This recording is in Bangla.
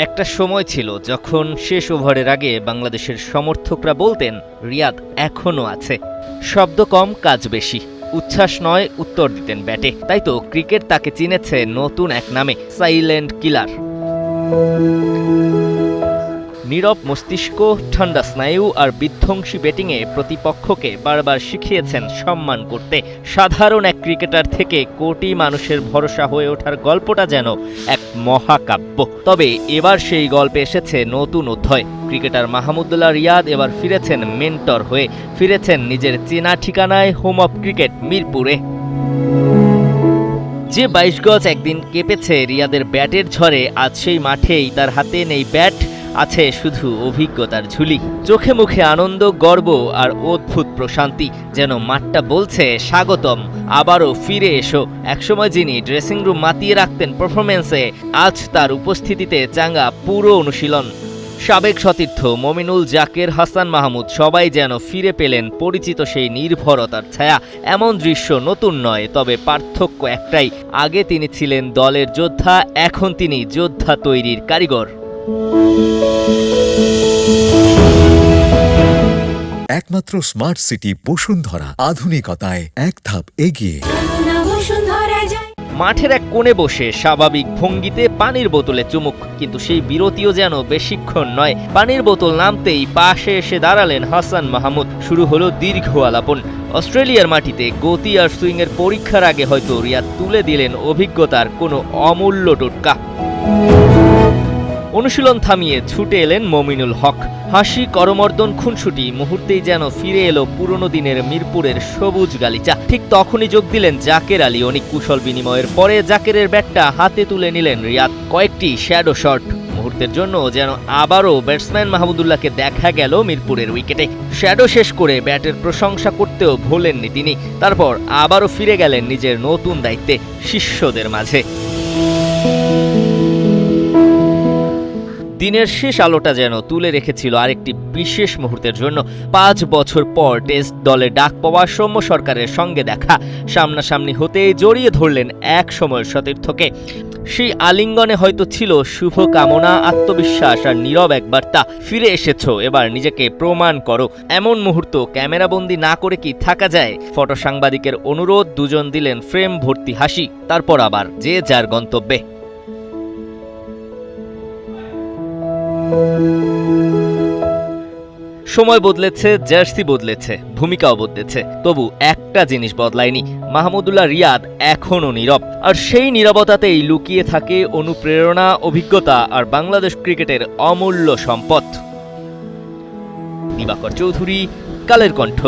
একটা সময় ছিল যখন শেষ ওভারের আগে বাংলাদেশের সমর্থকরা বলতেন রিয়াদ এখনো আছে। শব্দ কম, কাজ বেশি, উচ্ছ্বাস নয়, উত্তর দিতেন ব্যাটে। তাই তো ক্রিকেট তাকে চিনেছে নতুন এক নামে, সাইলেন্ট কিলার। নীরব মস্তিষ্ক, ঠান্ডা স্নায়ু আর বিধ্বংসী ব্যাটিংয়ে প্রতিপক্ষকে বারবার শিখিয়েছেন সম্মান করতে। সাধারণ এক ক্রিকেটার থেকে কোটি মানুষের ভরসা হয়ে ওঠার গল্পটা যেন এক মহাকাব্য। তবে এবার সেই গল্পে এসেছে নতুন অধ্যায়। ক্রিকেটার মাহমুদুল্লাহ রিয়াদ এবার ফিরেছেন মেন্টর হয়ে, ফিরেছেন নিজের চেনা ঠিকানায়, হোম অফ ক্রিকেট মিরপুরে। যে ২২ গজ একদিন কেঁপেছে রিয়াদের ব্যাটের ঝড়ে, আজ সেই মাঠেই তার হাতে নেই ব্যাট, আছে শুধু অভিজ্ঞতার ঝুলি। চোখে মুখে আনন্দ, গর্ব আর অদ্ভুত প্রশান্তি, যেন মাঠটা বলছে স্বাগতম, আবারও ফিরে এসো। একসময় যিনি ড্রেসিং রুম মাতিয়ে রাখতেন পারফরমেন্সে, আজ তার উপস্থিতিতে চাঙ্গা পুরো অনুশীলন। সাবেক সতীর্থ মমিনুল, জাকের, হাসান মাহমুদ সবাই যেন ফিরে পেলেন পরিচিত সেই নির্ভরতার ছায়া। এমন দৃশ্য নতুন নয়, তবে পার্থক্য একটাই, আগে তিনি ছিলেন দলের যোদ্ধা, এখন তিনি যোদ্ধা তৈরির কারিগর। একমাত্র স্মার্ট সিটি বসুন্ধরা, আধুনিকতায় এক ধাপ এগিয়ে। মাঠের এক কোণে বসে স্বাভাবিক ভঙ্গিতে পানির বোতলে চুমুক, কিন্তু সেই বিরতিও যেন বেশিক্ষণ নয়। পানির বোতল নামতেই পাশে এসে দাঁড়ালেন হাসান মাহমুদ। শুরু হলো দীর্ঘ আলাপন। অস্ট্রেলিয়ার মাটিতে গতি আর সুইংয়ের পরীক্ষার আগে হয়তো রিয়াদ তুলে দিলেন অভিজ্ঞতার কোনো অমূল্য টোটকা। অনুশীলন থামিয়ে ছুটে এলেন মমিনুল হক। হাসি, করমর্দন, খুনসুটি, মুহূর্তেই যেন ফিরে এলো পুরনো দিনের মিরপুরের সবুজ গালিচা। ঠিক তখনই যোগ দিলেন জাকের আলী অনেক। কুশল বিনিময়ের পরে জাকেরের ব্যাটটা হাতে তুলে নিলেন রিয়াদ। কয়েকটি শ্যাডো শট, মুহূর্তের জন্য যেন আবারও ব্যাটসম্যান মাহমুদুল্লাহকে দেখা গেল মিরপুরের উইকেটে। শ্যাডো শেষ করে ব্যাটের প্রশংসা করতেও ভোলেননি তিনি। তারপর আবারও ফিরে গেলেন নিজের নতুন দায়িত্বে, শিষ্যদের মাঝে। দিনের শেষ আলোটা যেন তুলে রেখেছিল আরেকটি বিশেষ মুহূর্তের জন্য। ৫ বছর পর টেস্ট দলে ডাক পাওয়া সৌম্য সরকারের সঙ্গে দেখা। সামনাসামনি হতেই জড়িয়ে ধরলেন এক সময়ের সতীর্থকে। সেই আলিঙ্গনে হয়তো ছিল শুভ কামনা, আত্মবিশ্বাস আর নীরব এক বার্তা, ফিরে এসেছো, এবার নিজেকে প্রমাণ করো। এমন মুহূর্ত ক্যামেরাবন্দি না করে কি থাকা যায়? ফটো সাংবাদিকের অনুরোধ, দুজন দিলেন ফ্রেম ভর্তি হাসি, তারপর আবার যে যার গন্তব্যে। সময় বদলেছে, জার্সি বদলেছে, ভূমিকাও বদলেছে, তবু একটা জিনিস বদলায়নি, মাহমুদুল্লাহ রিয়াদ এখনও নীরব। আর সেই নীরবতাতেই লুকিয়ে থাকে অনুপ্রেরণা, অভিজ্ঞতা আর বাংলাদেশ ক্রিকেটের অমূল্য সম্পদ। দিবাকর চৌধুরী, কালের কণ্ঠ।